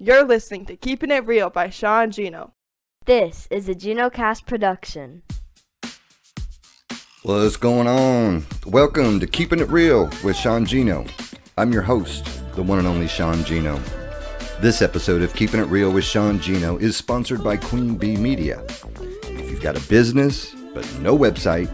You're listening to Keeping It Real by Sean Gino. This is a GinoCast production. What's going on? Welcome to Keeping It Real with Sean Gino. I'm your host, the one and only Sean Gino. This episode of Keeping It Real with Sean Gino is sponsored by Queen Bee Media. If you've got a business but no website,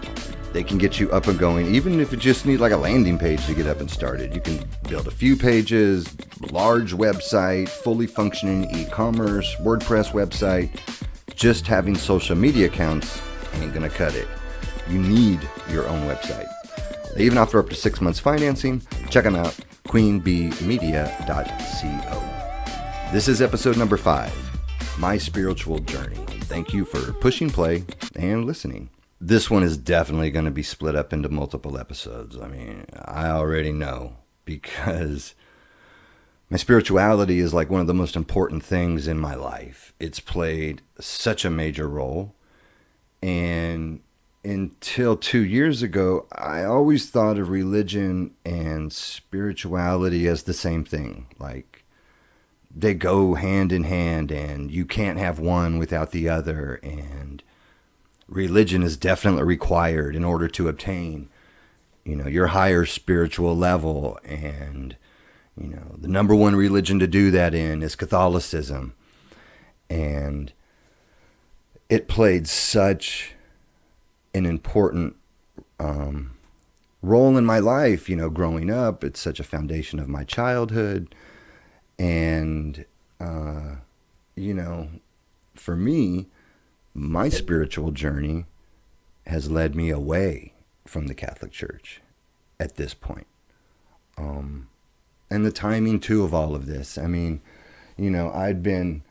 they can get you up and going, even if you just need like a landing page to get up and started. You can build a few pages, large website, fully functioning e-commerce, WordPress website. Just having social media accounts ain't gonna cut it. You need your own website. They even offer up to 6 months financing. Check them out, queenbeemedia.co. This is episode number 5, My Spiritual Journey. Thank you for pushing play and listening. This one is definitely going to be split up into multiple episodes. I mean, I already know, because my spirituality is like one of the most important things in my life. It's played such a major role. And until 2 years ago, I always thought of religion and spirituality as the same thing. Like, they go hand in hand, and you can't have one without the other. And religion is definitely required in order to obtain, your higher spiritual level. And, the number one religion to do that in is Catholicism. And it played such an important role in my life, growing up. It's such a foundation of my childhood. And, for me, my spiritual journey has led me away from the Catholic Church at this point. And the timing, too, of all of this. I mean, I'd been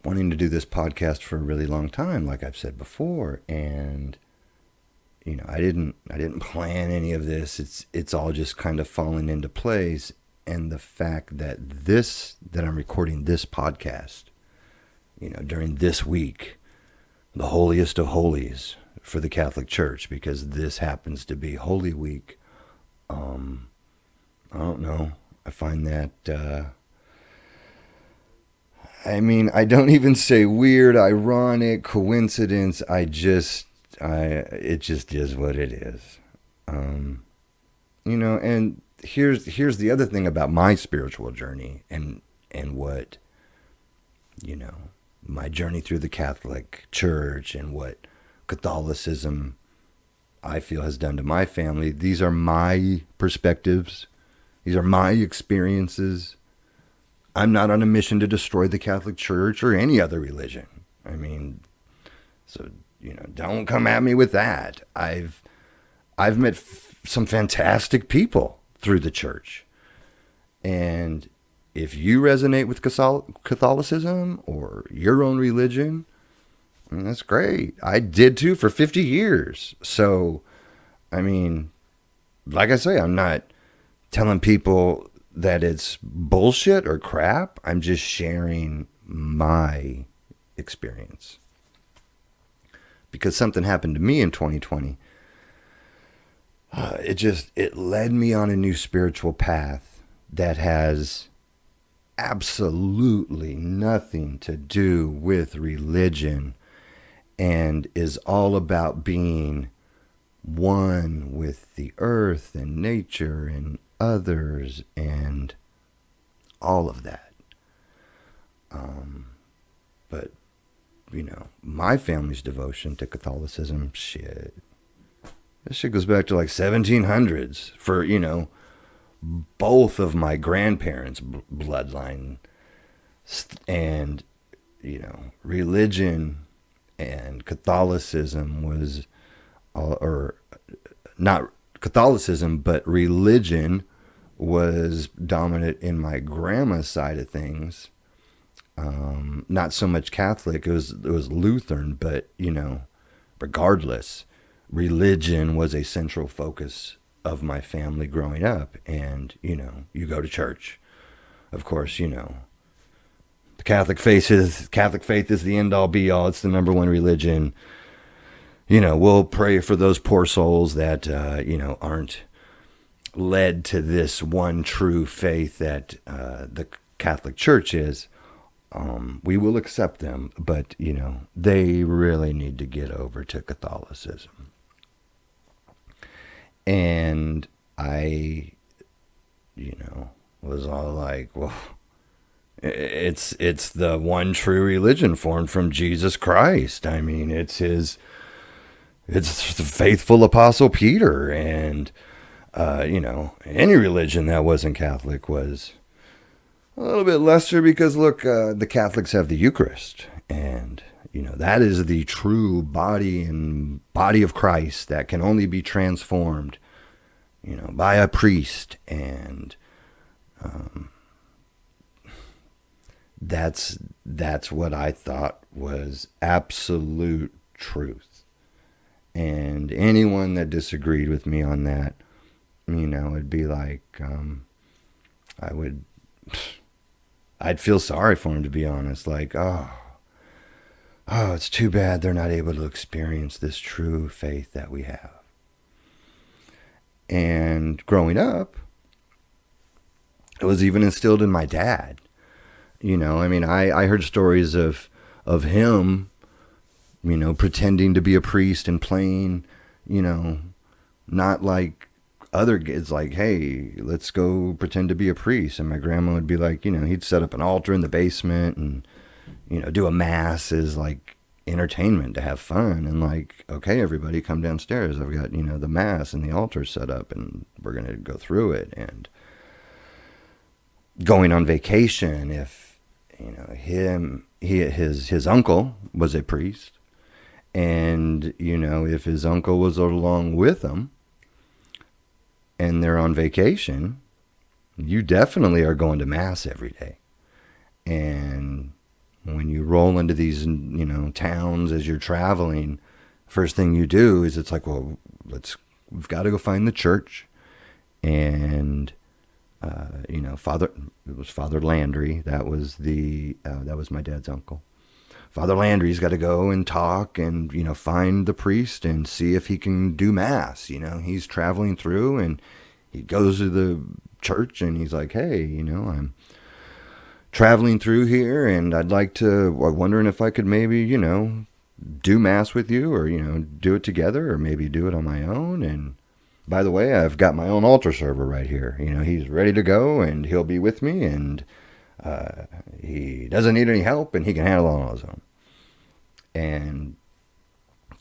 wanting to do this podcast for a really long time, like I've said before. And, I didn't plan any of this. It's all just kind of falling into place. And the fact that I'm recording this podcast, during this week, the holiest of holies for the Catholic Church, because this happens to be Holy Week. I don't know. I find that, I don't even say weird, ironic, coincidence. It just is what it is. And here's the other thing about my spiritual journey and what, my journey through the Catholic Church and what Catholicism, I feel, has done to my family. These are my perspectives. These are my experiences. I'm not on a mission to destroy the Catholic Church or any other religion. Don't come at me with that. I've met some fantastic people through the church. And if you resonate with Catholicism or your own religion, that's great. I did too for 50 years. So, like I say, I'm not telling people that it's bullshit or crap. I'm just sharing my experience. Because something happened to me in 2020. It led me on a new spiritual path that has absolutely nothing to do with religion, and is all about being one with the earth and nature and others and all of that. But, my family's devotion to Catholicism, this shit goes back to like 1700s for, both of my grandparents' bloodline. And, religion and Catholicism was, or not Catholicism, but religion was dominant in my grandma's side of things. Not so much Catholic, it was Lutheran, but, regardless, religion was a central focus of my family growing up. And, you go to church. Of course, the Catholic faith is the end all be all. It's the number one religion. We'll pray for those poor souls that, aren't led to this one true faith that the Catholic Church is, we will accept them, but, they really need to get over to Catholicism. And I, was all like, well, it's the one true religion formed from Jesus Christ. I mean, it's the faithful Apostle Peter, and, any religion that wasn't Catholic was a little bit lesser because, look, the Catholics have the Eucharist, and, that is the true body of Christ that can only be transformed, by a priest, and that's what I thought was absolute truth. And anyone that disagreed with me on that, it'd be like, I'd feel sorry for him, to be honest. Like, oh, it's too bad they're not able to experience this true faith that we have. And growing up, it was even instilled in my dad. I heard stories of him, pretending to be a priest and playing, not like other kids, like, hey, let's go pretend to be a priest. And my grandma would be like, he'd set up an altar in the basement and, do a mass as like entertainment to have fun. And like, okay, everybody come downstairs. I've got, the mass and the altar set up and we're going to go through it. And going on vacation, if, his uncle was a priest, and, if his uncle was along with him and they're on vacation, you definitely are going to mass every day. And when you roll into these, towns as you're traveling, first thing you do is it's like, well, we've got to go find the church. And, it was Father Landry. That was my dad's uncle. Father Landry's got to go and talk and, find the priest and see if he can do mass. He's traveling through and he goes to the church and he's like, hey, I'm traveling through here and I'm wondering if I could maybe, do mass with you, or, do it together, or maybe do it on my own. And by the way, I've got my own altar server right here. He's ready to go and he'll be with me, and he doesn't need any help and he can handle it on his own. And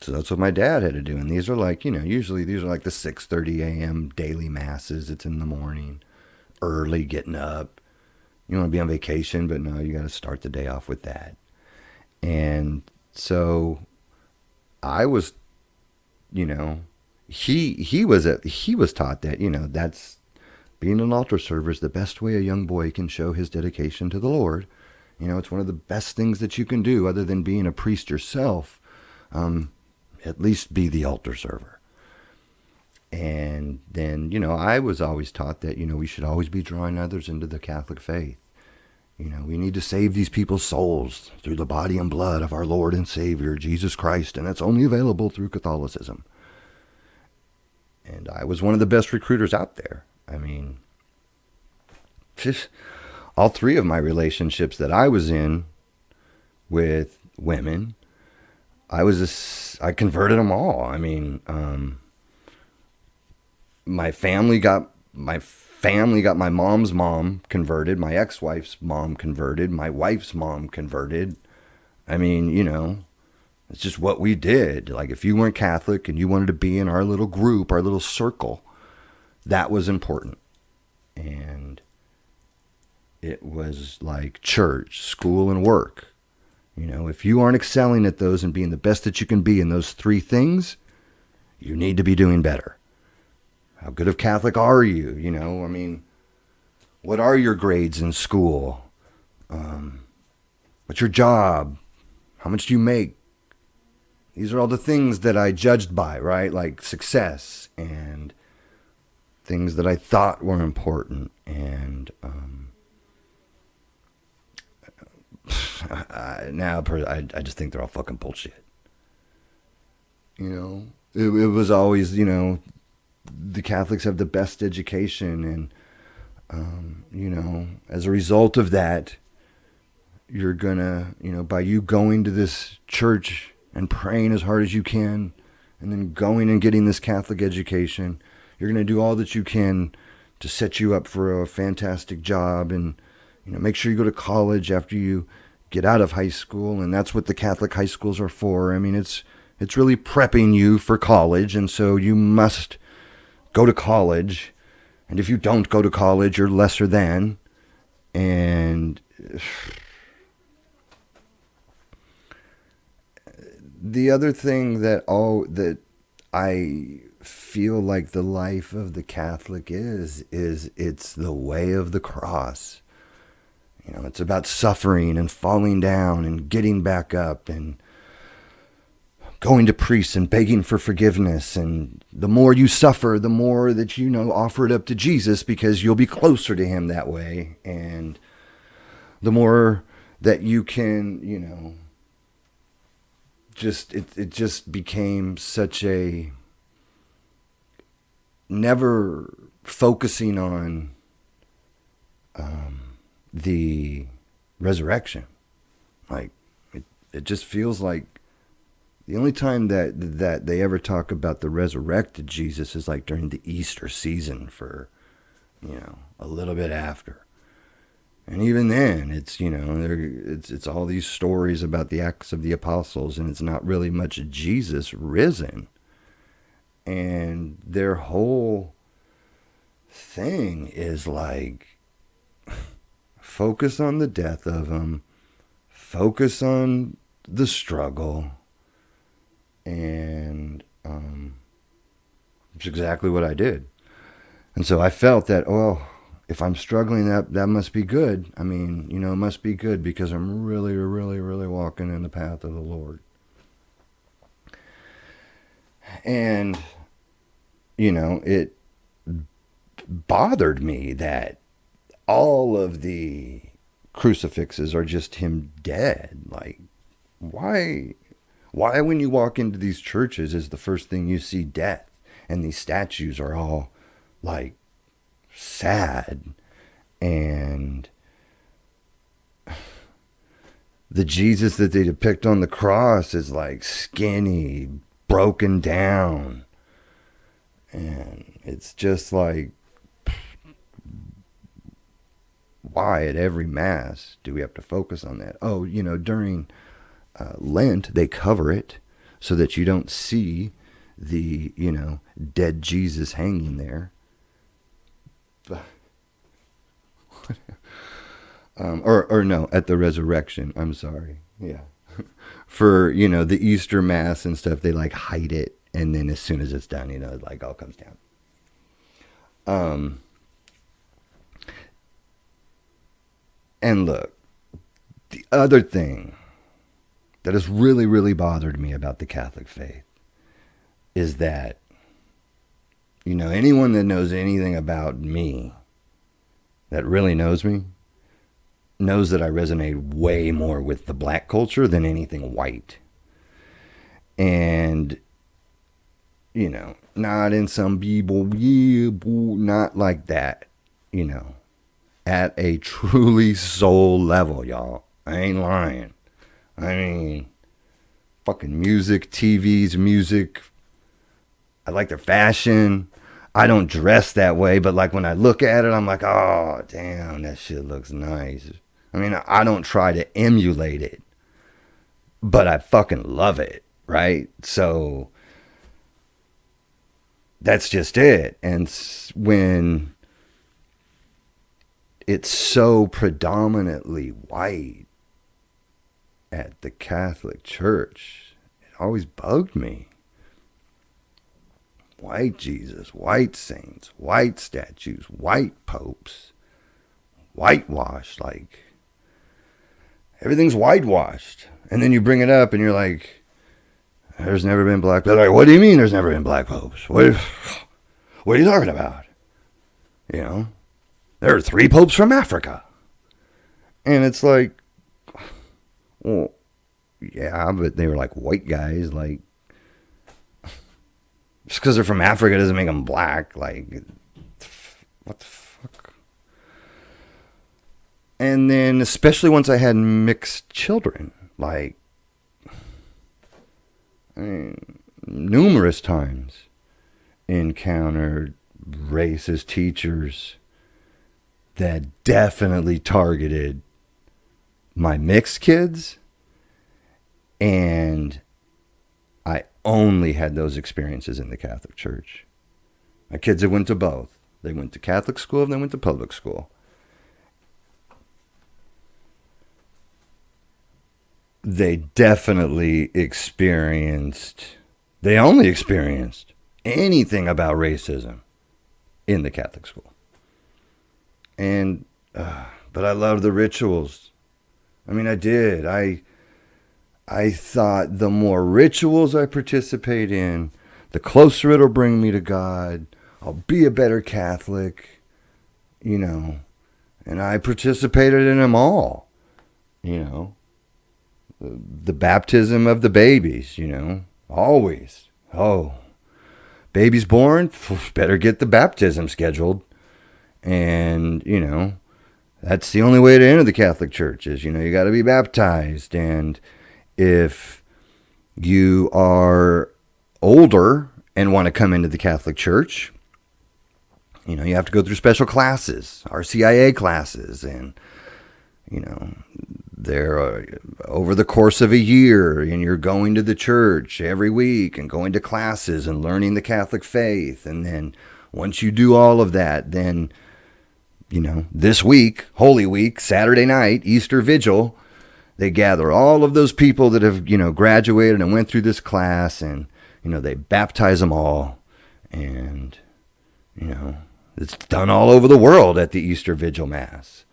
so that's what my dad had to do. And these are like, usually these are like the 6:30 a.m. daily masses. It's in the morning, early, getting up. You want to be on vacation, but no, you got to start the day off with that. And so I was, he was taught that, that's being an altar server is the best way a young boy can show his dedication to the Lord. It's one of the best things that you can do other than being a priest yourself. At least be the altar server. And then, I was always taught that, we should always be drawing others into the Catholic faith. We need to save these people's souls through the body and blood of our Lord and Savior, Jesus Christ. And that's only available through Catholicism. And I was one of the best recruiters out there. I mean, all three of my relationships that I was in with women, I converted them all. I mean, my family got my mom's mom converted, my ex-wife's mom converted, my wife's mom converted. I mean, it's just what we did. Like, if you weren't Catholic and you wanted to be in our little group, our little circle, that was important. And it was like church, school, and work. If you aren't excelling at those and being the best that you can be in those three things, you need to be doing better. How good of Catholic are you? I mean, what are your grades in school? What's your job? How much do you make? These are all the things that I judged by, right? Like success and things that I thought were important. And now I just think they're all fucking bullshit. It was always, the Catholics have the best education, and as a result of that, you're gonna, by you going to this church and praying as hard as you can, and then going and getting this Catholic education, you're gonna do all that you can to set you up for a fantastic job, and make sure you go to college after you get out of high school, and that's what the Catholic high schools are for. I mean, it's really prepping you for college, and so you must go to college, and if you don't go to college, you're lesser than. And the other thing that I feel like the life of the Catholic is it's the way of the cross. It's about suffering and falling down and getting back up and going to priests and begging for forgiveness. And the more you suffer, the more that offer it up to Jesus, because you'll be closer to him that way. And the more that you can, it just became such a never focusing on the resurrection. Like it just feels like the only time that they ever talk about the resurrected Jesus is like during the Easter season for a little bit after. And even then, it's it's all these stories about the Acts of the Apostles, and it's not really much Jesus risen. And their whole thing is like, focus on the death of him, focus on the struggle, and it's exactly what I did. And so I felt that, if I'm struggling, that must be good. I mean, it must be good, because I'm really, really, really walking in the path of the Lord. And, it bothered me that all of the crucifixes are just him dead. Like, why when you walk into these churches is the first thing you see death? And these statues are all like sad, and the Jesus that they depict on the cross is like skinny, broken down, and it's just like, why at every mass do we have to focus on that? During Lent they cover it so that you don't see the dead Jesus hanging there. Or no, at the resurrection. I'm sorry. Yeah. For, the Easter Mass and stuff, they like hide it. And then as soon as it's done, it like all comes down. And look, the other thing that has really, really bothered me about the Catholic faith is that, anyone that knows anything about me, that really knows me, knows that I resonate way more with the black culture than anything white. And, not in some not like that, at a truly soul level, y'all. I ain't lying. I mean, fucking music, TVs, music. I like their fashion. I don't dress that way, but like when I look at it, I'm like, oh, damn, that shit looks nice. I mean, I don't try to emulate it, but I fucking love it, right? So that's just it. And when it's so predominantly white at the Catholic Church, it always bugged me. White Jesus, white saints, white statues, white popes, whitewashed, like everything's whitewashed. And then you bring it up and you're like, there's never been black. They're like, what do you mean there's never been black popes? What are you talking about? There are 3 popes from Africa. And it's like, well, yeah, but they were like white guys, like Just because they're from Africa doesn't make them black. Like, what the fuck? And then, especially once I had mixed children, like, I mean, numerous times encountered racist teachers that definitely targeted my mixed kids, and I only had those experiences in the Catholic Church. My kids went to both. They went to Catholic school and they went to public school. They definitely they only experienced anything about racism in the Catholic school. And, but I love the rituals. I mean, I did. I thought the more rituals I participate in, the closer it'll bring me to God. I'll be a better Catholic, you know. And I participated in them all, you know. The baptism of the babies, you know, always. Oh, baby's born, better get the baptism scheduled. And, you know, that's the only way to enter the Catholic Church is, you know, you got to be baptized. And if you are older and want to come into the Catholic Church, you know, you have to go through special classes, RCIA classes, and, you know, they're over the course of a year, and you're going to the church every week and going to classes and learning the Catholic faith. And then once you do all of that, then, you know, this week, Holy Week, Saturday night, Easter Vigil, they gather all of those people that have, you know, graduated and went through this class, and, you know, they baptize them all. And, you know, it's done all over the world at the Easter Vigil Mass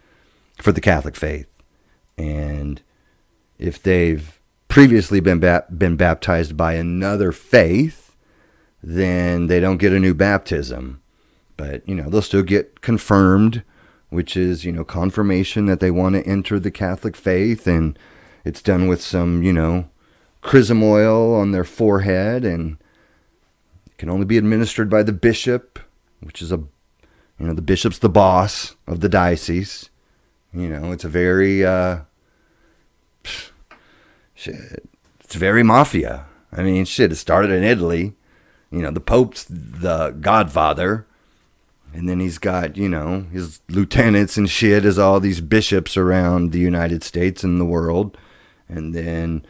for the Catholic faith. And if they've previously been baptized by another faith, then they don't get a new baptism. But, you know, they'll still get confirmed, which is, you know, confirmation that they want to enter the Catholic faith. And it's done with some, you know, chrism oil on their forehead, and it can only be administered by the bishop, which is the bishop's the boss of the diocese. You know, it's a very, it's very mafia. I mean, it started in Italy. You know, the Pope's the godfather. And then he's got, you know, his lieutenants and shit as all these bishops around the United States and the world. And then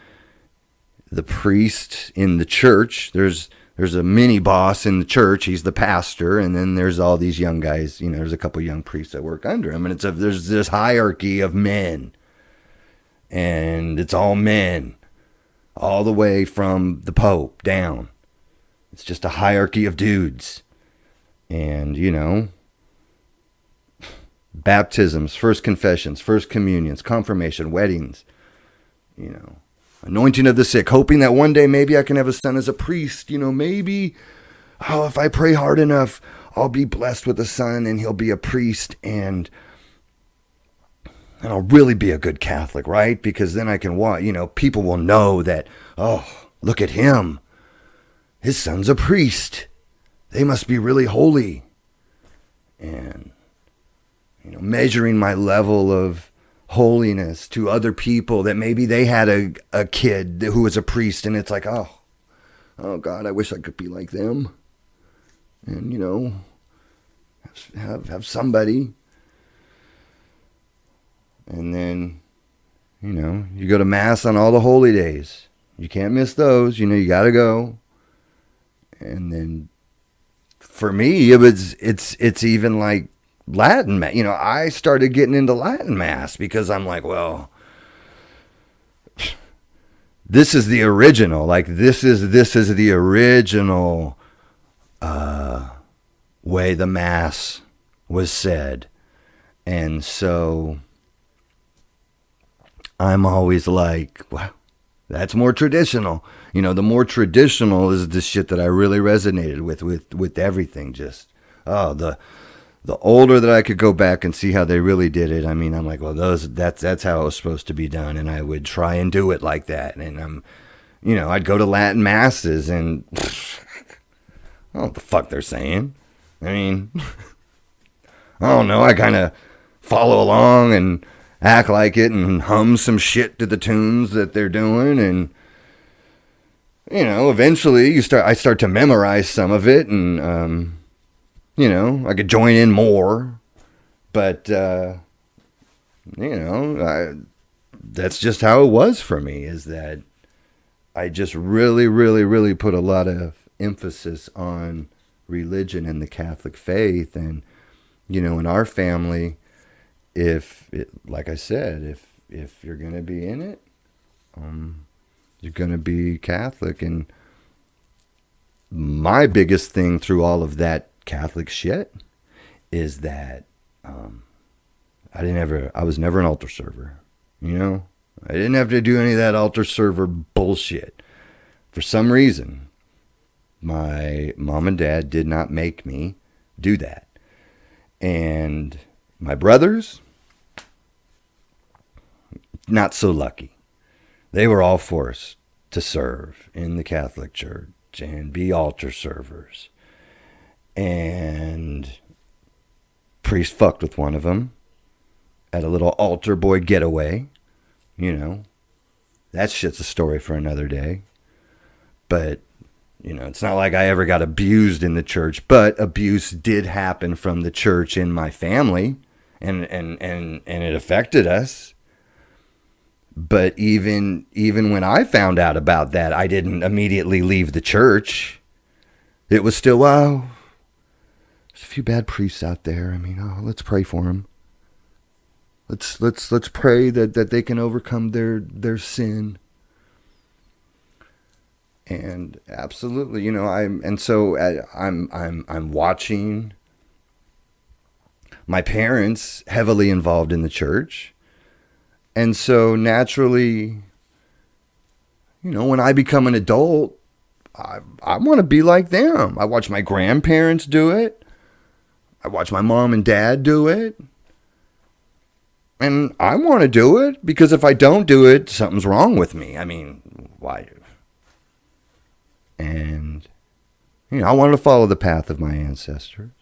the priest in the church, there's a mini boss in the church. He's the pastor. And then there's all these young guys, you know, there's a couple young priests that work under him. And there's this hierarchy of men. And it's all men, all the way from the Pope down. It's just a hierarchy of dudes. And, you know, baptisms, first confessions, first communions, confirmation, weddings, you know, anointing of the sick, hoping that one day maybe I can have a son as a priest. You know, maybe, if I pray hard enough, I'll be blessed with a son and he'll be a priest, and I'll really be a good Catholic, right? Because then I can walk, you know, people will know that, oh, look at him. His son's a priest. They must be really holy. And, you know, measuring my level of holiness to other people that maybe they had a kid who was a priest, and it's like, oh God, I wish I could be like them. And, you know, have somebody. And then, you know, you go to Mass on all the holy days. You can't miss those. You know, you got to go. And then for me, it's even like Latin Mass. You know, I started getting into Latin Mass because I'm like, well, this is the original. Like, this is the original way the Mass was said. And so I'm always like, wow, that's more traditional. You know, the more traditional is the shit that I really resonated with everything. Just, the older that I could go back and see how they really did it. I mean, I'm like, well, that's how it was supposed to be done. And I would try and do it like that. And you know, I'd go to Latin Masses and don't know what the fuck they're saying. I mean, I don't know. I kind of follow along and act like it and hum some shit to the tunes that they're doing. And, you know, eventually I start to memorize some of it, and, you know, I could join in more. But, you know, that's just how it was for me, is that I just really, really, really put a lot of emphasis on religion and the Catholic faith. And, you know, in our family, like I said, if you're going to be in it, you're going to be Catholic. And my biggest thing through all of that Catholic shit is that I was never an altar server. You know, I didn't have to do any of that altar server bullshit. For some reason, my mom and dad did not make me do that. And my brothers, not so lucky. They were all forced to serve in the Catholic Church and be altar servers. And priest fucked with one of them at a little altar boy getaway. You know, that shit's a story for another day. But, you know, it's not like I ever got abused in the church, but abuse did happen from the church in my family, and it affected us. But even when I found out about that, I didn't immediately leave the church. It was still, wow, there's a few bad priests out there. I mean, let's pray for them. Let's pray that they can overcome their sin. And absolutely, you know, I'm watching my parents heavily involved in the church. And so naturally, you know, when I become an adult, I want to be like them. I watch my grandparents do it. I watch my mom and dad do it. And I want to do it, because if I don't do it, something's wrong with me. I mean, why? And, you know, I wanted to follow the path of my ancestors.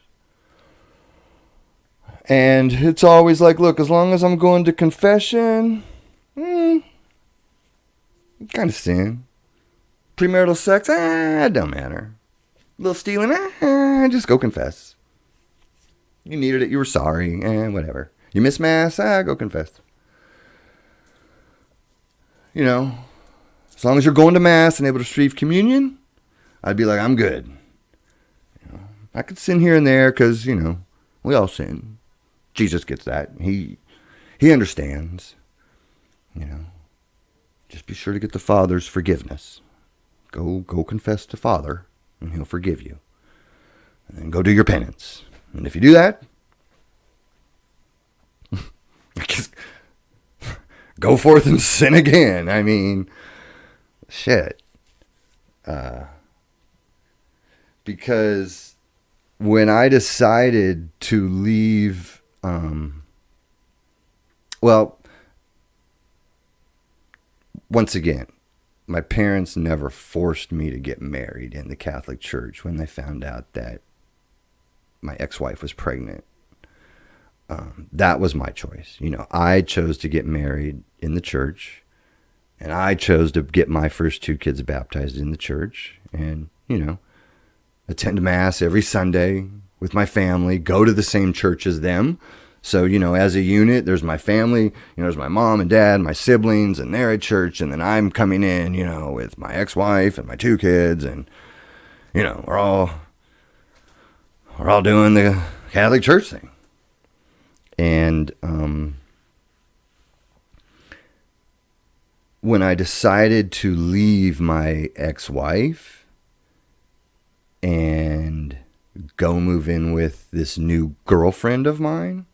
And it's always like, look, as long as I'm going to confession, kind of sin. Premarital sex, it don't matter. A little stealing, just go confess. You needed it, you were sorry, whatever. You miss mass, go confess. You know, as long as you're going to mass and able to receive communion, I'd be like, I'm good. You know, I could sin here and there because, you know, we all sin. Jesus gets that. He understands. You know, just be sure to get the Father's forgiveness. Go confess to Father, and He'll forgive you. And then go do your penance. And if you do that, go forth and sin again. I mean, shit. Because when I decided to leave, once again, my parents never forced me to get married in the Catholic Church when they found out that my ex-wife was pregnant. That was my choice. You know, I chose to get married in the church, and I chose to get my first 2 kids baptized in the church, and, you know, attend Mass every Sunday with my family, go to the same church as them. So, you know, as a unit, there's my family, you know, there's my mom and dad, my siblings, and they're at church, and then I'm coming in, you know, with my ex-wife and my 2 kids, and, you know, we're all doing the Catholic Church thing. And when I decided to leave my ex-wife and go move in with this new girlfriend of mine,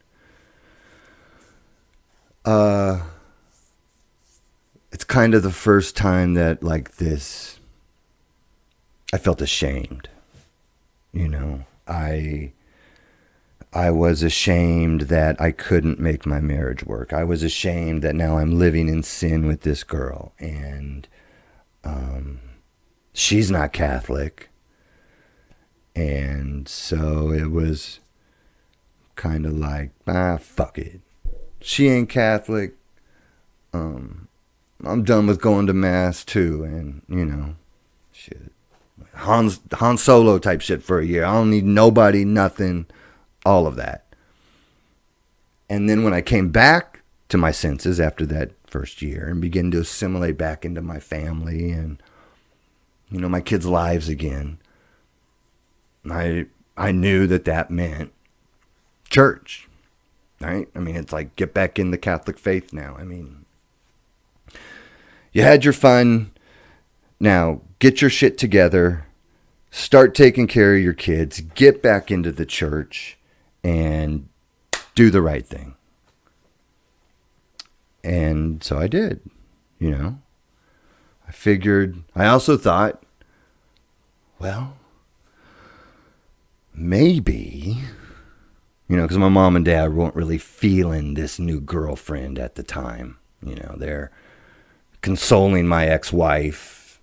it's kind of the first time that, like, this, I felt ashamed. You know, I was ashamed that I couldn't make my marriage work. I was ashamed that now I'm living in sin with this girl, and she's not Catholic. And so it was kind of like, fuck it. She ain't Catholic. I'm done with going to mass too. And, shit. Han Solo type shit for a year. I don't need nobody, nothing, all of that. And then when I came back to my senses after that first year and began to assimilate back into my family and, my kids' lives again, I knew that meant church, right? I mean, it's like, get back in the Catholic faith now. I mean, you had your fun. Now, get your shit together. Start taking care of your kids. Get back into the church and do the right thing. And so I did, I also thought, well, maybe, because my mom and dad weren't really feeling this new girlfriend at the time. They're consoling my ex-wife,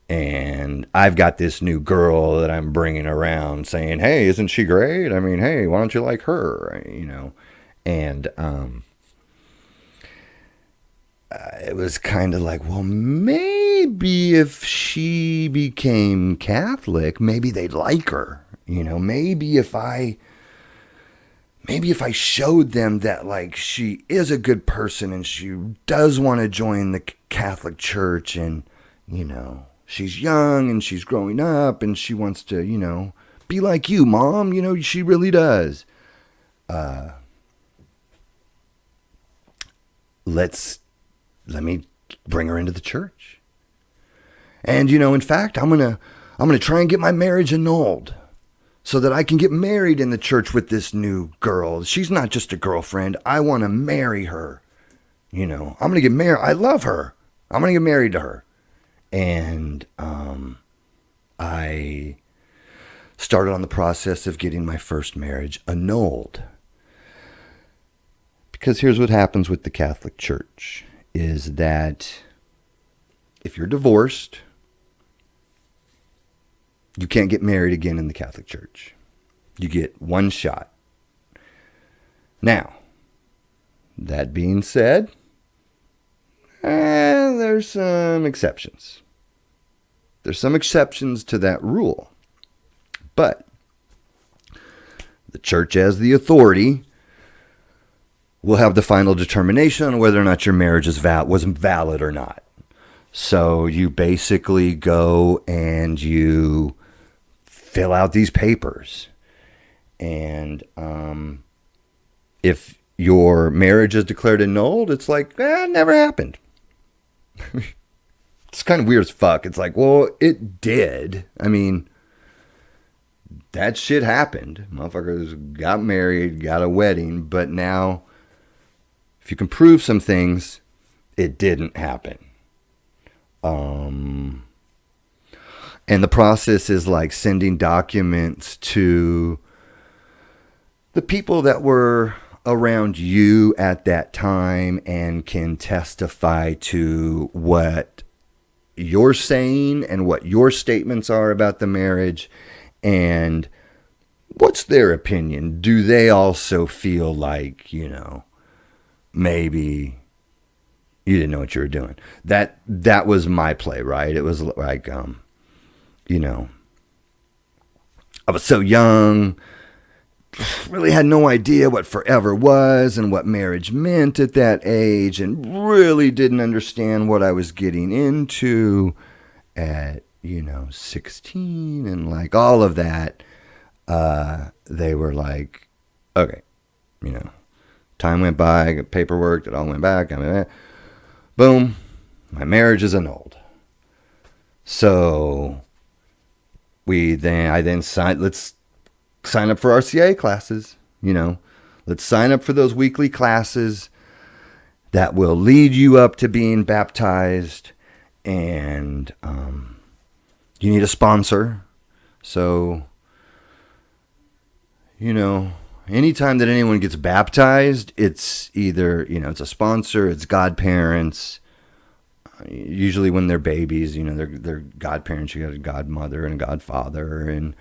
and I've got this new girl that I'm bringing around saying, hey, isn't she great? I mean, hey, why don't you like her? And it was kind of like, well, maybe if she became Catholic, maybe they'd like her. Maybe if I showed them that, like, she is a good person and she does want to join the Catholic Church, and, she's young and she's growing up and she wants to, be like you, Mom. She really does. Let me bring her into the church. And, in fact, I'm going to try and get my marriage annulled so that I can get married in the church with this new girl. She's not just a girlfriend. I want to marry her. I'm going to get married. I love her. I'm going to get married to her. And I started on the process of getting my first marriage annulled. Because here's what happens with the Catholic Church, is that if you're divorced, you can't get married again in the Catholic Church. You get one shot. Now, that being said, there's some exceptions. There's some exceptions to that rule. But the church, as the authority, will have the final determination on whether or not your marriage was valid or not. So you basically go and you fill out these papers. And if your marriage is declared annulled, it's like, it never happened. It's kind of weird as fuck. It's like, well, it did. I mean, that shit happened. Motherfuckers got married, got a wedding, but now, if you can prove some things, it didn't happen. And the process is like sending documents to the people that were around you at that time and can testify to what you're saying and what your statements are about the marriage, and what's their opinion. Do they also feel like, maybe you didn't know what you were doing? That was my play, right? It was like, I was so young, really had no idea what forever was and what marriage meant at that age, and really didn't understand what I was getting into at, 16 and like all of that. They were like, okay, time went by, I got paperwork, it all went back. Boom, my marriage is annulled. So I then signed, let's sign up for RCIA classes, let's sign up for those weekly classes that will lead you up to being baptized. And you need a sponsor. So, anytime that anyone gets baptized, it's either, it's a sponsor, it's godparents. Usually when they're babies, they're godparents. You got a godmother and a godfather. And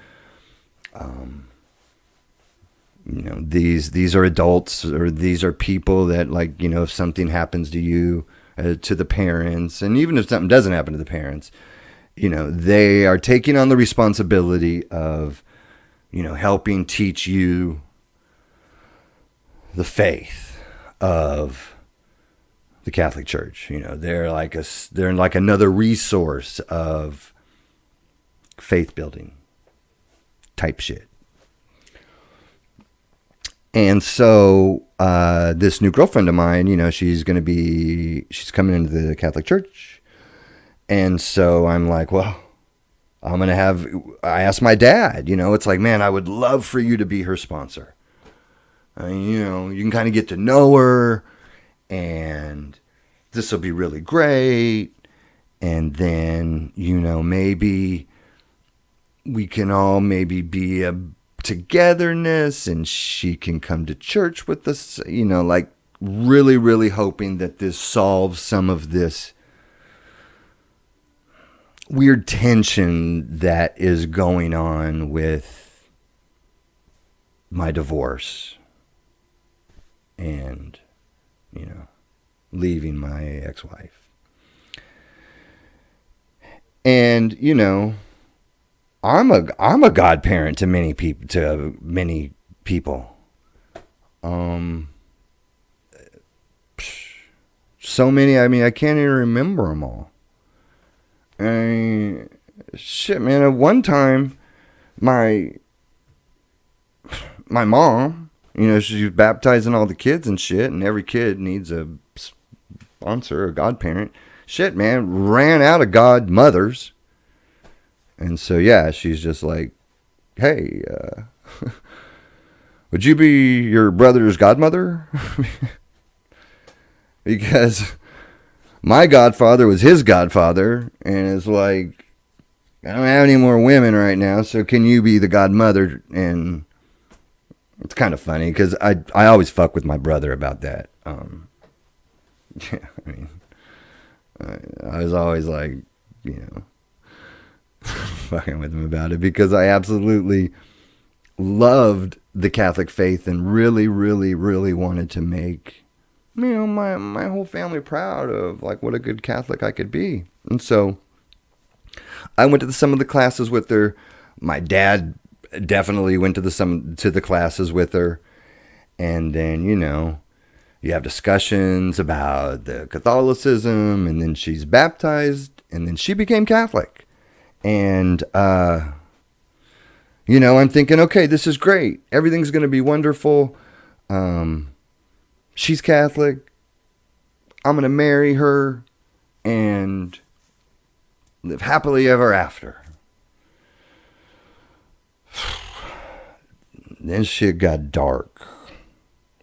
These are adults, or these are people that, like, if something happens to you, to the parents, and even if something doesn't happen to the parents, they are taking on the responsibility of, helping teach you the faith of the Catholic Church. They're like another resource of faith building type shit. And so this new girlfriend of mine, she's coming into the Catholic Church. And so I'm like, well, I asked my dad, it's like, man, I would love for you to be her sponsor. You can kind of get to know her, and this will be really great. And then, maybe we can all maybe be a togetherness, and she can come to church with us, like really, really hoping that this solves some of this weird tension that is going on with my divorce and, leaving my ex-wife. And, I'm a godparent to many people. So many, I can't even remember them all. Shit, man, at one time, my mom, she's baptizing all the kids and shit, and every kid needs a sponsor, a godparent. Shit, man, ran out of godmothers. And so, yeah, she's just like, hey, would you be your brother's godmother? Because my godfather was his godfather, and it's like, I don't have any more women right now, so can you be the godmother? And it's kind of funny, because I always fuck with my brother about that. Yeah, I was always like, fucking with him about it, because I absolutely loved the Catholic faith and really, really, really wanted to make, my whole family proud of, like, what a good Catholic I could be. And so I went to some of the classes with her. My dad definitely went to the classes with her. And then, you have discussions about the Catholicism, and then she's baptized, and then she became Catholic. And, I'm thinking, okay, this is great. Everything's going to be wonderful. She's Catholic. I'm going to marry her and live happily ever after. Then shit got dark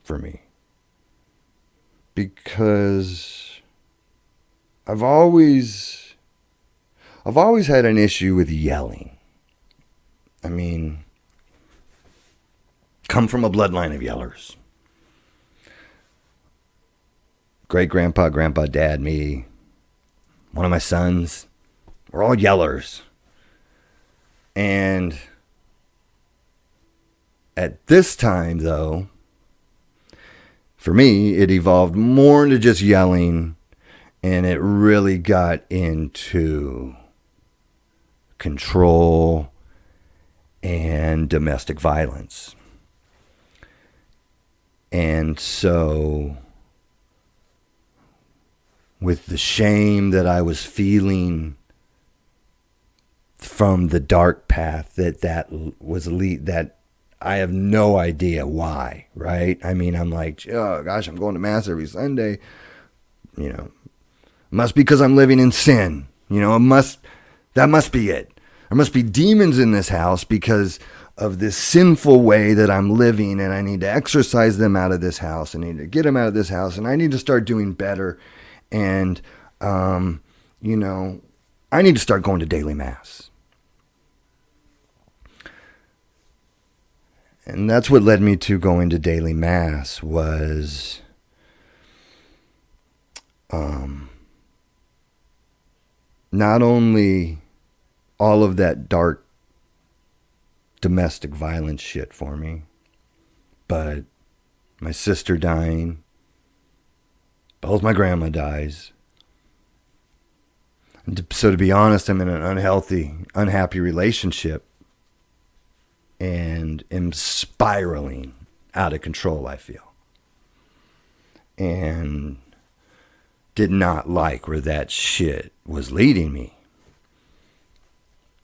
for me, because I've always had an issue with yelling. Come from a bloodline of yellers. Great grandpa, grandpa, dad, me, one of my sons, we're all yellers. And at this time, though, for me, it evolved more into just yelling, and it really got into control and domestic violence. And so, with the shame that I was feeling from the dark path that I have no idea why, right? I'm like, oh gosh, I'm going to mass every Sunday. Must be because I'm living in sin. That must be it. There must be demons in this house because of this sinful way that I'm living, and I need to exorcise them out of this house. I need to get them out of this house, and I need to start doing better. And, I need to start going to daily mass. And that's what led me to going to daily mass was, not only all of that dark domestic violence shit for me. But my sister dying, both my grandma dies. And so to be honest, I'm in an unhappy relationship and am spiraling out of control, I feel. And did not like where that shit was leading me.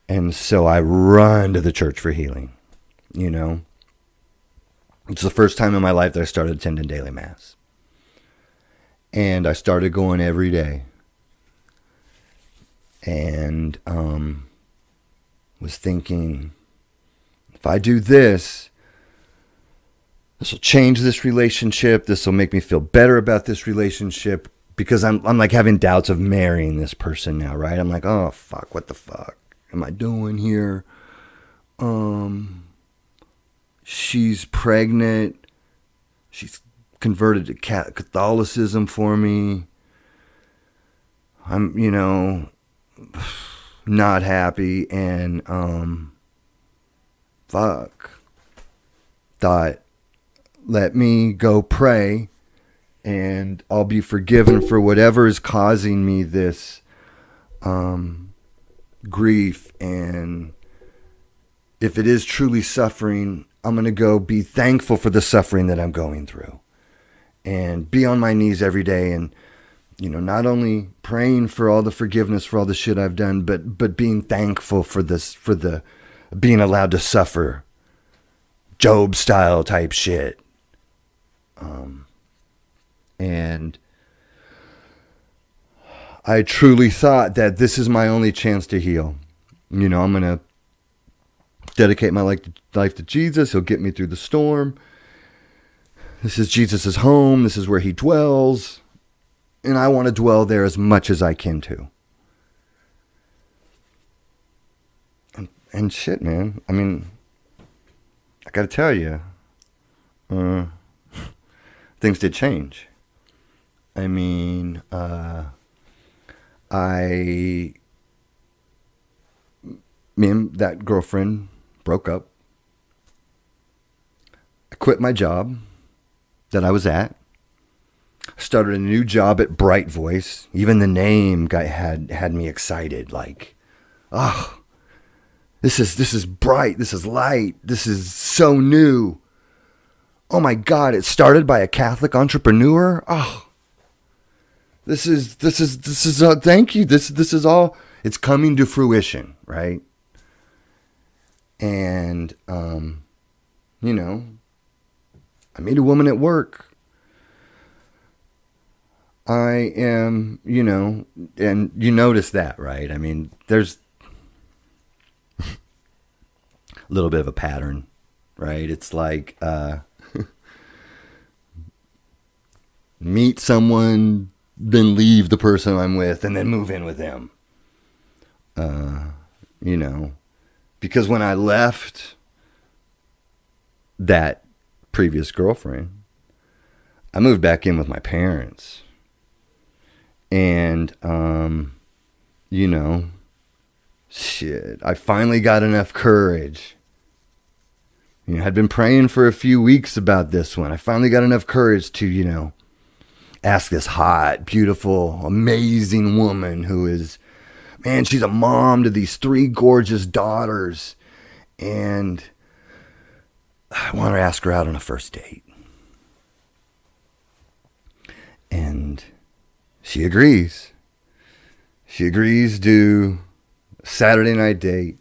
And so I run to the church for healing, you know. It's the first time in my life that I started attending daily mass. And I started going every day. And was thinking, if I do this, this will change this relationship. This will make me feel better about this relationship. Because I'm like having doubts of marrying this person now, right? I'm like, oh, fuck, what the fuck am I doing here? She's pregnant. She's converted to Catholicism for me. I'm, not happy. And, thought, let me go pray. And I'll be forgiven for whatever is causing me this grief. And if it is truly suffering, I'm going to go be thankful for the suffering that I'm going through. And be on my knees every day. And, not only praying for all the forgiveness for all the shit I've done, but being thankful for the being allowed to suffer. Job style type shit. And I truly thought that this is my only chance to heal. I'm going to dedicate my life to Jesus. He'll get me through the storm. This is Jesus' home. This is where he dwells. And I want to dwell there as much as I can too. And shit, man. I mean, I got to tell you, things did change. I mean, me and that girlfriend broke up. I quit my job that I was at. Started a new job at Bright Voice. Even the name had me excited. Like, oh, this is bright. This is light. This is so new. Oh my God! It started by a Catholic entrepreneur. Oh. This is thank you. This is all, it's coming to fruition, right? And, I meet a woman at work. I am, and you notice that, right? I mean, there's a little bit of a pattern, right? It's like, meet someone, then leave the person I'm with and then move in with them. Because when I left that previous girlfriend, I moved back in with my parents. And, shit, I finally got enough courage. I'd been praying for a few weeks about this one. I finally got enough courage to, ask this hot, beautiful, amazing woman who is, man, she's a mom to these 3 gorgeous daughters. And I want to ask her out on a first date. And she agrees. She agrees to a Saturday night date.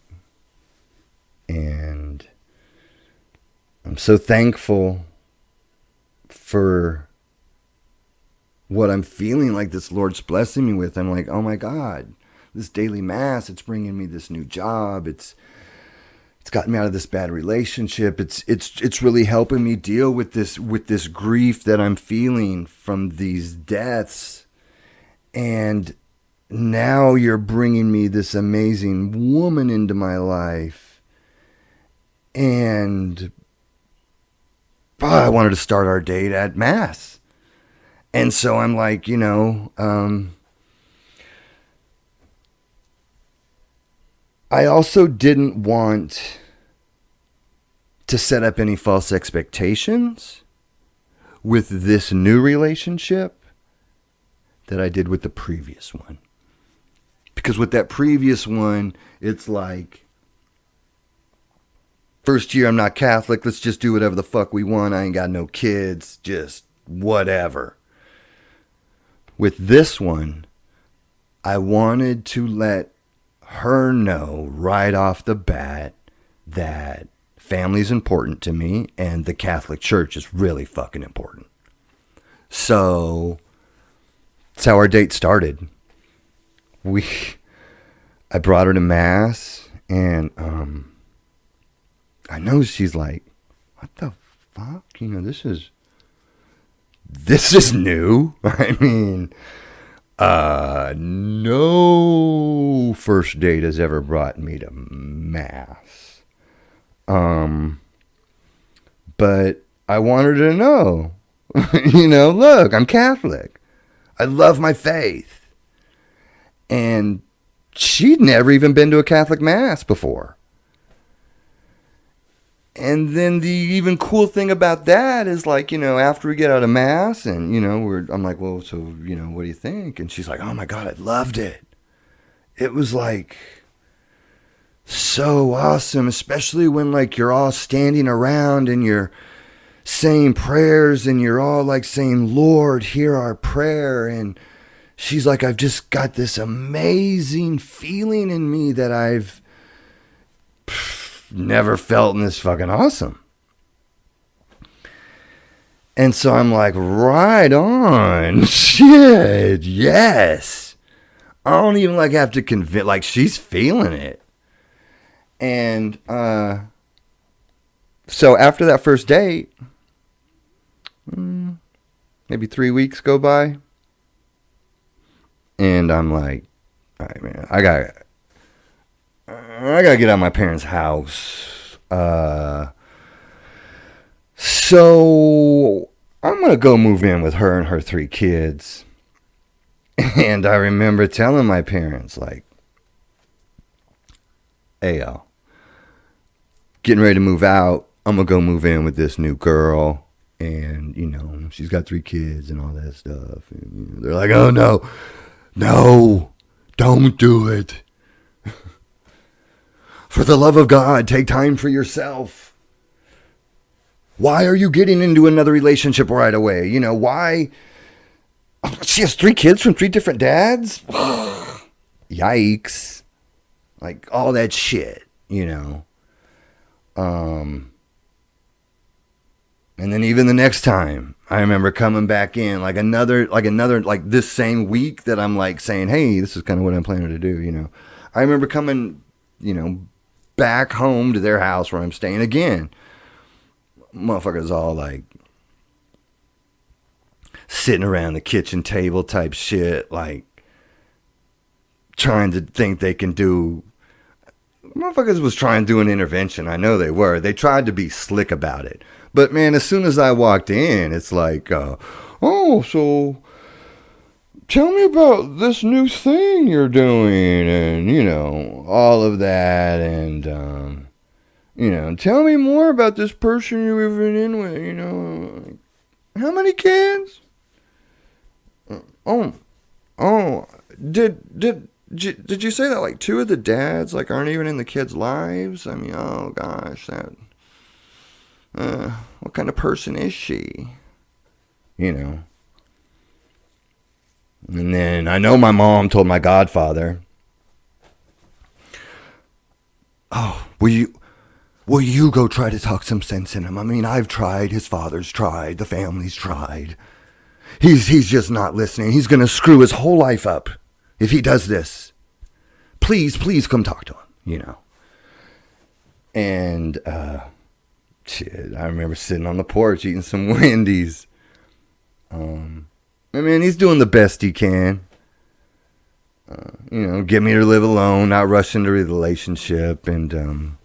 And I'm so thankful for what I'm feeling like this Lord's blessing me with. I'm like, oh my God, this daily mass, it's bringing me this new job. It's gotten me out of this bad relationship. It's really helping me deal with this grief that I'm feeling from these deaths. And now you're bringing me this amazing woman into my life. And I wanted to start our date at mass. And so I'm like, I also didn't want to set up any false expectations with this new relationship that I did with the previous one. Because with that previous one, it's like, first year I'm not Catholic, let's just do whatever the fuck we want. I ain't got no kids, just whatever. With this one, I wanted to let her know right off the bat that family's important to me and the Catholic Church is really fucking important. So that's how our date started. I brought her to Mass, and I know she's like, what the fuck? You know, this is new. I mean, no first date has ever brought me to Mass. But I want her to know, you know, look, I'm Catholic. I love my faith. And she'd never even been to a Catholic Mass before. And then the even cool thing about that is, like, you know, after we get out of Mass and, you know, I'm like, well, so, you know, what do you think? And she's like, oh my God, I loved it. It was like so awesome, especially when, like, you're all standing around and you're saying prayers and you're all like saying, Lord, hear our prayer. And she's like, I've just got this amazing feeling in me that I've never felt, and this fucking awesome. And so I'm like, right on. Shit, yes. I don't even like have to convince, like, she's feeling it. And so after that first date, maybe 3 weeks go by. And I'm like, all right, man, I gotta get out of my parents' house. So I'm gonna go move in with her and her 3 kids. And I remember telling my parents, like, hey, y'all, getting ready to move out. I'm gonna go move in with this new girl. And, you know, she's got 3 kids and all that stuff. And, you know, they're like, oh, no, don't do it. For the love of God, take time for yourself. Why are you getting into another relationship right away? You know, why? She has 3 kids from 3 different dads? Yikes. Like, all that shit, you know. And then even the next time, I remember coming back in like another, like this same week that I'm like saying, hey, this is kind of what I'm planning to do, you know. I remember coming, you know, back home to their house where I'm staying again. Motherfuckers all like sitting around the kitchen table type shit, like trying to think they can do. Motherfuckers was trying to do an intervention. I know they were. They tried to be slick about it. But, man, as soon as I walked in, it's like, oh, so tell me about this new thing you're doing and, you know, all of that. And, you know, tell me more about this person you've been in with, you know. How many kids? Did you say that, like, 2 of the dads, like, aren't even in the kids' lives? I mean, oh, gosh, that... what kind of person is she? You know. And then I know my mom told my godfather, oh, will you go try to talk some sense in him? I mean, I've tried, his father's tried, the family's tried. He's just not listening. He's going to screw his whole life up if he does this. Please come talk to him, you know. And, shit, I remember sitting on the porch eating some Wendy's. I mean, he's doing the best he can. You know, get me to live alone, not rush into a relationship. And,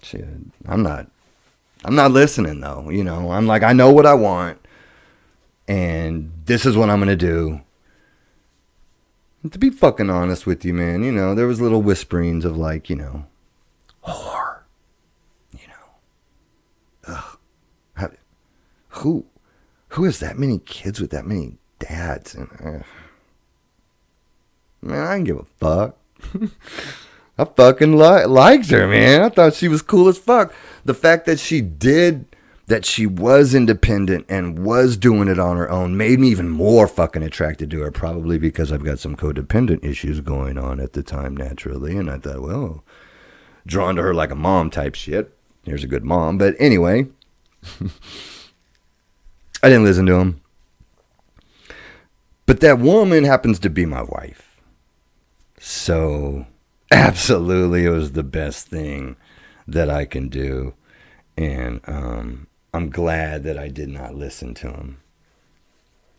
shit, I'm not listening, though. You know, I'm like, I know what I want. And this is what I'm going to do. And to be fucking honest with you, man, you know, there was little whisperings of like, you know, whore. You know, who has that many kids with that many dads? And man, I didn't give a fuck. I fucking liked her, man. I thought she was cool as fuck. The fact that she was independent and was doing it on her own made me even more fucking attracted to her, probably because I've got some codependent issues going on at the time, naturally. And I thought, well, drawn to her like a mom type shit. Here's a good mom. But anyway, I didn't listen to him. But that woman happens to be my wife. So absolutely, it was the best thing that I can do. And I'm glad that I did not listen to him.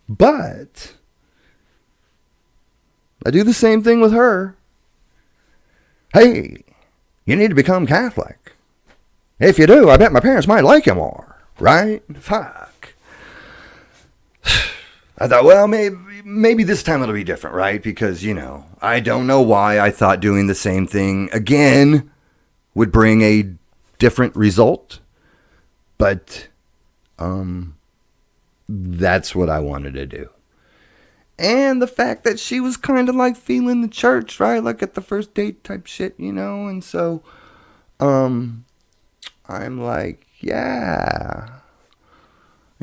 But I do the same thing with her. Hey, you need to become Catholic. If you do, I bet my parents might like you more. Right? Fuck. I thought, well, maybe this time it'll be different, right? Because, I don't know why I thought doing the same thing again would bring a different result. But that's what I wanted to do. And the fact that she was kind of like feeling the church, right? Like at the first date type shit, And so I'm like, yeah.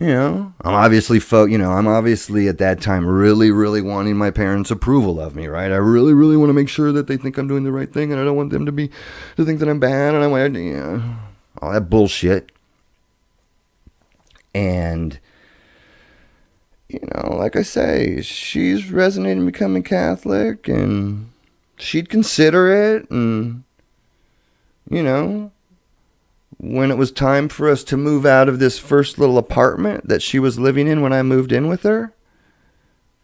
I'm obviously at that time really, really wanting my parents' approval of me, right? I really, really want to make sure that they think I'm doing the right thing, and I don't want them to think that I'm bad, and I want, all that bullshit. And, like I say, she's resonating becoming Catholic, and she'd consider it, and, when it was time for us to move out of this first little apartment that she was living in when I moved in with her,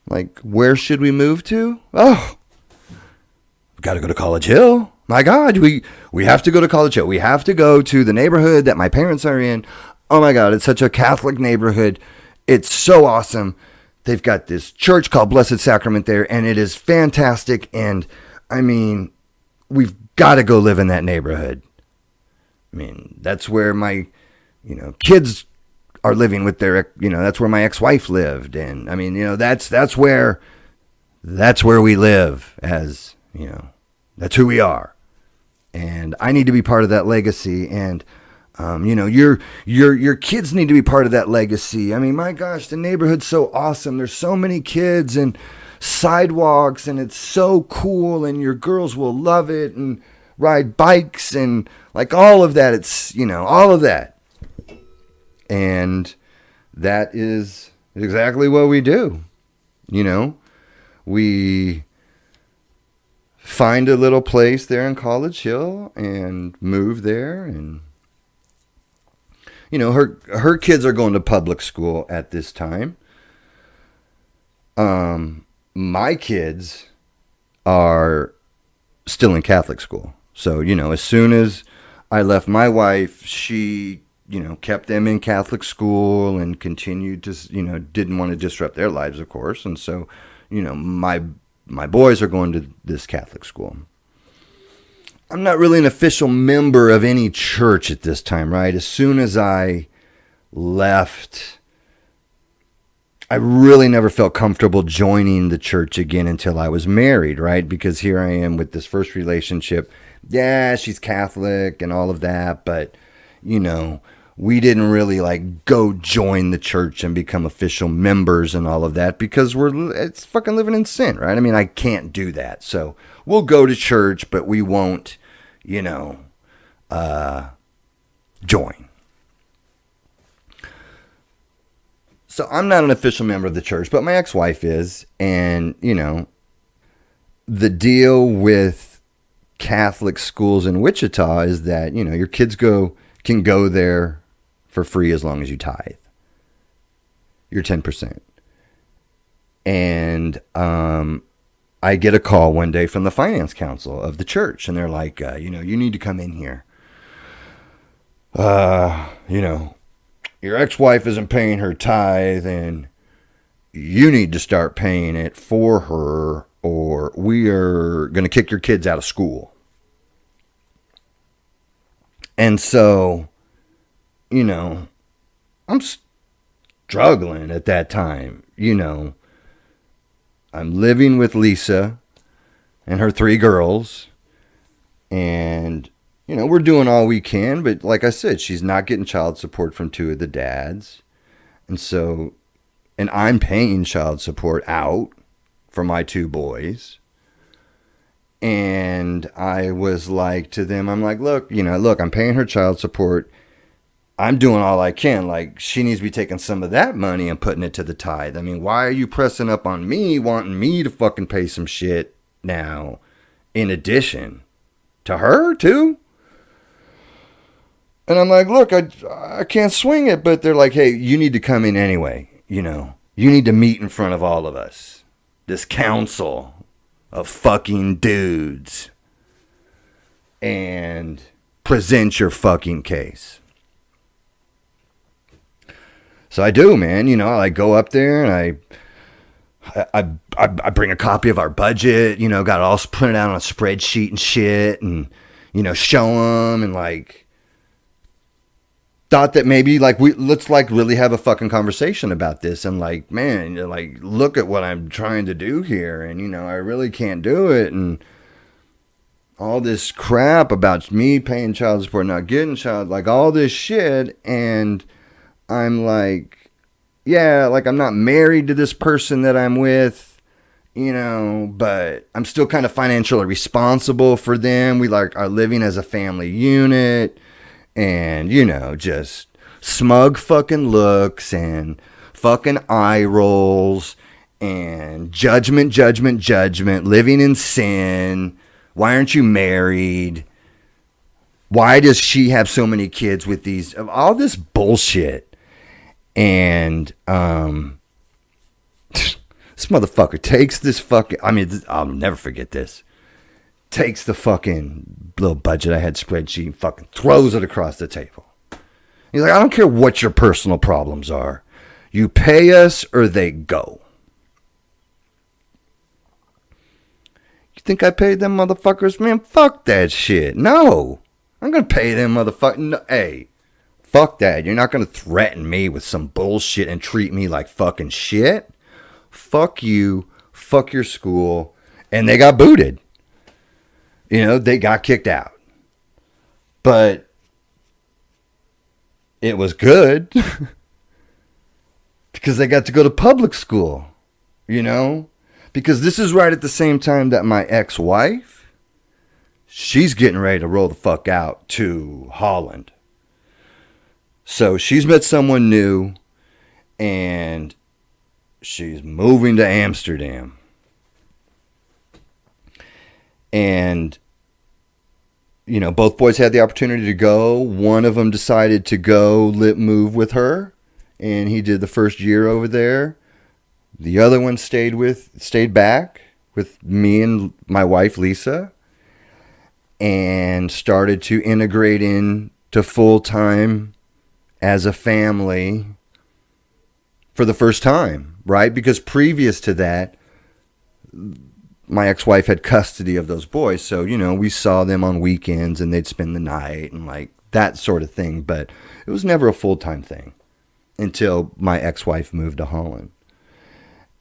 like, where should we move to? Oh, we've got to go to College Hill. My God, we have to go to College Hill. We have to go to the neighborhood that my parents are in. Oh my God, it's such a Catholic neighborhood. It's so awesome. They've got this church called Blessed Sacrament there, and it is fantastic. And I mean, we've got to go live in that neighborhood. I mean, that's where my, kids are living with their, that's where my ex-wife lived. And I mean, that's where we live as, that's who we are. And I need to be part of that legacy. And, your kids need to be part of that legacy. I mean, my gosh, the neighborhood's so awesome. There's so many kids and sidewalks, and it's so cool, and your girls will love it and ride bikes and like all of that. It's, all of that. And that is exactly what we do. We find a little place there in College Hill and move there. And, her kids are going to public school at this time. My kids are still in Catholic school. So, as soon as I left my wife, she, kept them in Catholic school and continued to, didn't want to disrupt their lives, of course. And so, my boys are going to this Catholic school. I'm not really an official member of any church at this time, right? As soon as I left, I really never felt comfortable joining the church again until I was married, right? Because here I am with this first relationship. Yeah, she's Catholic and all of that, but, we didn't really like go join the church and become official members and all of that because it's fucking living in sin, right? I mean, I can't do that. So we'll go to church, but we won't, join. So I'm not an official member of the church, but my ex-wife is. And, the deal with Catholic schools in Wichita is that, your kids can go there for free as long as you tithe. You're 10%. And I get a call one day from the finance council of the church, and they're like, you need to come in here. Your ex-wife isn't paying her tithe, and you need to start paying it for her, or we are going to kick your kids out of school. And so, I'm struggling at that time. I'm living with Lisa and her 3 girls, and we're doing all we can, but like I said, she's not getting child support from 2 of the dads. And I'm paying child support out for my 2 boys. And I was like to them, I'm like, look, I'm paying her child support. I'm doing all I can. Like, she needs to be taking some of that money and putting it to the tithe. I mean, why are you pressing up on me, wanting me to fucking pay some shit now, in addition to her too? And I'm like, look, I can't swing it. But they're like, hey, you need to come in anyway. You need to meet in front of all of us. This council of fucking dudes. And present your fucking case. So I do, man. I go up there and I bring a copy of our budget, got it all printed out on a spreadsheet and shit, and, show them, and like, thought that maybe like let's like really have a fucking conversation about this, and like, man, like, look at what I'm trying to do here, and, I really can't do it, and all this crap about me paying child support, not getting like all this shit, and I'm like, yeah, like, I'm not married to this person that I'm with, but I'm still kind of financially responsible for them. We like are living as a family unit, and, just smug fucking looks and fucking eye rolls and judgment, living in sin. Why aren't you married? Why does she have so many kids with these, all this bullshit? And this motherfucker takes this fucking, I'll never forget this. Takes the fucking little budget I had spreadsheet and fucking throws it across the table. He's like, I don't care what your personal problems are. You pay us or they go. You think I paid them motherfuckers? Man, fuck that shit. No. I'm going to pay them motherfuckers. No, hey. Fuck that. You're not going to threaten me with some bullshit and treat me like fucking shit. Fuck you. Fuck your school. And they got booted. They got kicked out. But it was good. Because they got to go to public school. Because this is right at the same time that my ex-wife, she's getting ready to roll the fuck out to Holland. So she's met someone new, and she's moving to Amsterdam. And, both boys had the opportunity to go. One of them decided to go move with her, and he did the first year over there. The other one stayed back with me and my wife, Lisa, and started to integrate into full-time as a family for the first time, right? Because previous to that, my ex-wife had custody of those boys. So, we saw them on weekends and they'd spend the night and like that sort of thing. But it was never a full-time thing until my ex-wife moved to Holland.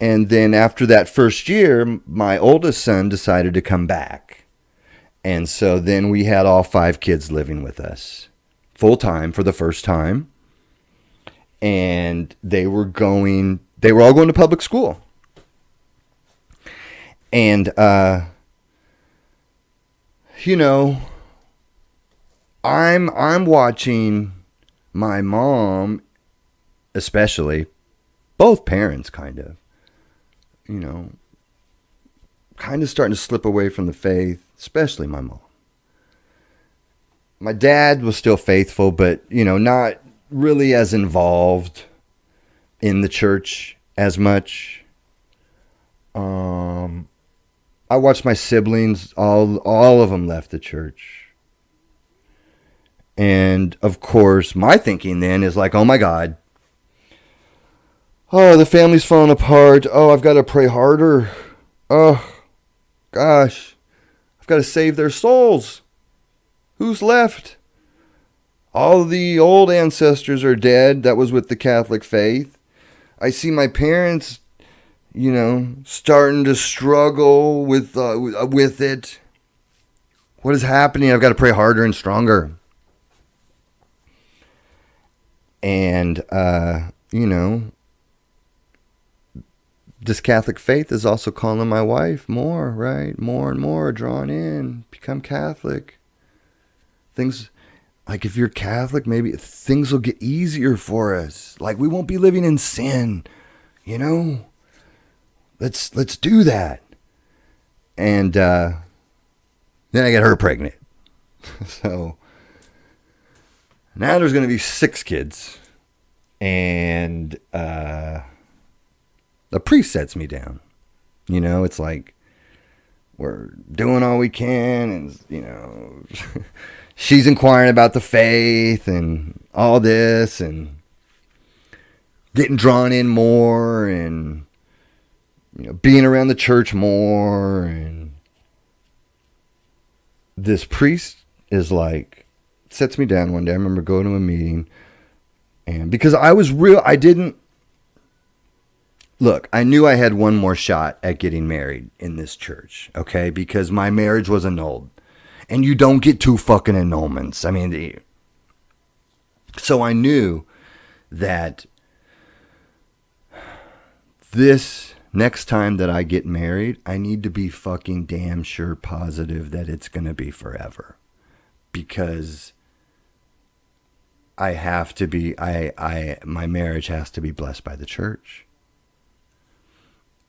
And then after that first year, my oldest son decided to come back. And so then we had all 5 kids living with us full-time for the first time. And they were all going to public school. And, I'm watching my mom, especially, both parents kind of starting to slip away from the faith, especially my mom. My dad was still faithful, but, not really as involved in the church as much. I watched my siblings, all of them left the church. And of course, my thinking then is like, oh my God. Oh, the family's falling apart. Oh, I've got to pray harder. Oh, gosh. I've got to save their souls. Who's left? All the old ancestors are dead. That was with the Catholic faith. I see my parents, starting to struggle with it. What is happening? I've got to pray harder and stronger. And, this Catholic faith is also calling my wife more, right? More and more, drawn in, become Catholic. Things, like if you're Catholic, maybe things will get easier for us. Like we won't be living in sin, Let's do that. And then I get her pregnant. So now there's going to be 6 kids. And the priest sets me down. It's like we're doing all we can. And, she's inquiring about the faith and all this and getting drawn in more and, being around the church more. And this priest is like, sets me down one day. I remember going to a meeting, and because I knew I had one more shot at getting married in this church, okay? Because my marriage was annulled. And you don't get 2 fucking annulments. I mean, so I knew that this next time that I get married, I need to be fucking damn sure positive that it's going to be forever. Because I have to be, my marriage has to be blessed by the church.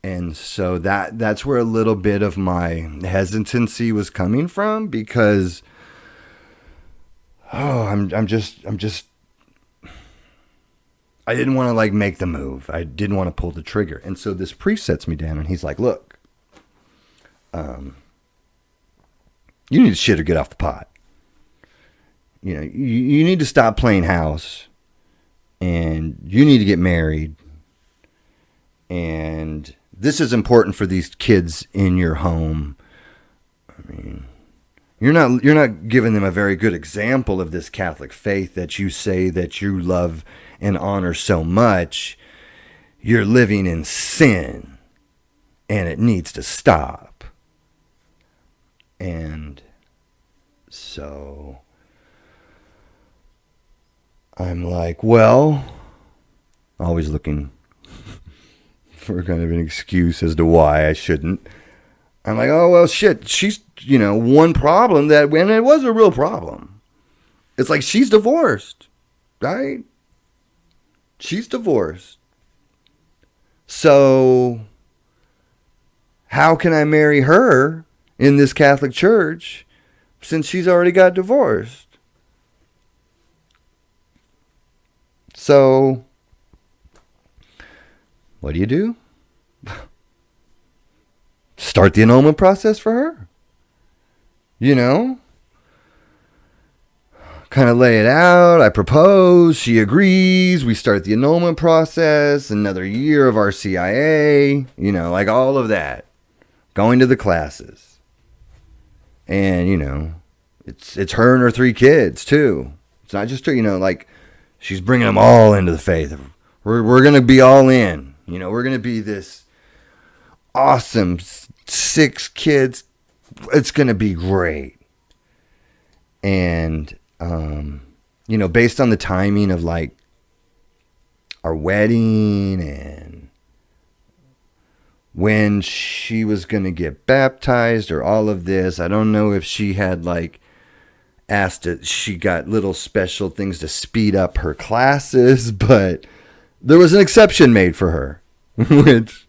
And so that's where a little bit of my hesitancy was coming from, because, I'm just, I didn't want to like make the move. I didn't want to pull the trigger. And so this priest sets me down and he's like, look, you need to shit or get off the pot. You need to stop playing house, and you need to get married. And this is important for these kids in your home. I mean, you're not giving them a very good example of this Catholic faith that you say that you love and honor so much. You're living in sin, and it needs to stop. And so I'm like, well, always looking for kind of an excuse as to why I shouldn't. I'm like, oh, well, shit. She's, one problem and it was a real problem. It's like she's divorced, right? She's divorced. So how can I marry her in this Catholic church since she's already got divorced? So what do? Start the annulment process for her. Kind of lay it out. I propose. She agrees. We start the annulment process. Another year of RCIA. Like all of that. Going to the classes. And, it's her and her 3 kids, too. It's not just her, like she's bringing them all into the faith. We're going to be all in. We're going to be this awesome 6 kids. It's going to be great. And, based on the timing of like our wedding and when she was going to get baptized or all of this, I don't know if she had like asked it. She got little special things to speed up her classes, but there was an exception made for her, which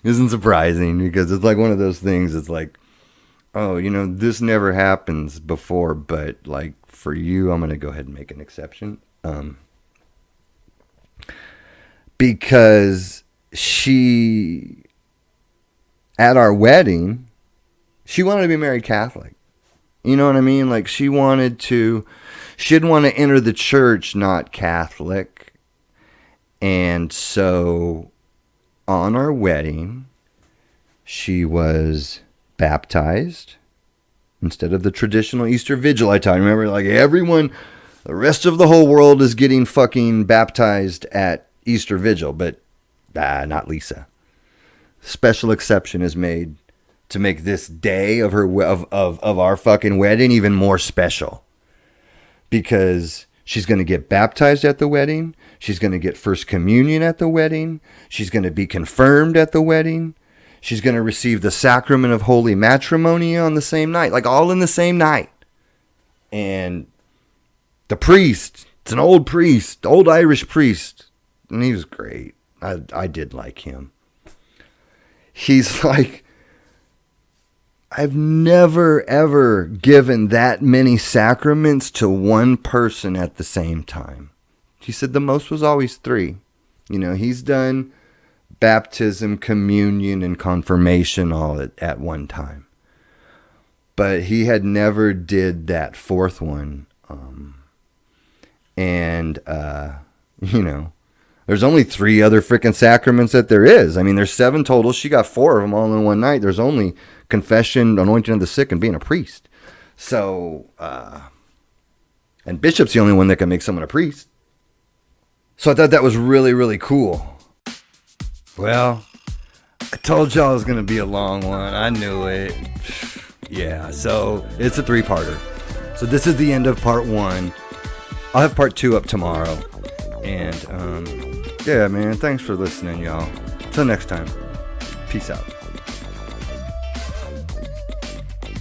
isn't surprising because it's like one of those things. It's like, oh, this never happens before, but like for you, I'm going to go ahead and make an exception. Because she, at our wedding, she wanted to be married Catholic. You know what I mean? Like she didn't want to enter the church not Catholic. And so on our wedding, she was baptized instead of the traditional Easter Vigil. I remember like everyone, the rest of the whole world is getting fucking baptized at Easter Vigil, but Not Lisa. Special exception is made to make this day of our fucking wedding even more special. Because she's going to get baptized at the wedding. She's going to get first communion at the wedding. She's going to be confirmed at the wedding. She's going to receive the sacrament of holy matrimony on the same night. Like all in the same night. And the priest, it's an old priest, old Irish priest. And he was great. I did like him. He's like, I've never, ever given that many sacraments to one person at the same time. He said the most was always 3. You know, he's done baptism, communion, and confirmation all at one time. But he had never did that 4th one. You know, there's only 3 other freaking sacraments that there is. I mean, there's 7 total. She got 4 of them all in one night. There's only confession, anointing of the sick, and being a priest. So, and bishop's the only one that can make someone a priest. So I thought that was really, really cool. Well, I told y'all it was going to be a long one. I knew it. Yeah, so it's a 3-parter. So this is the end of part 1. I'll have part 2 up tomorrow. And, yeah, man, thanks for listening, y'all. Till next time. Peace out.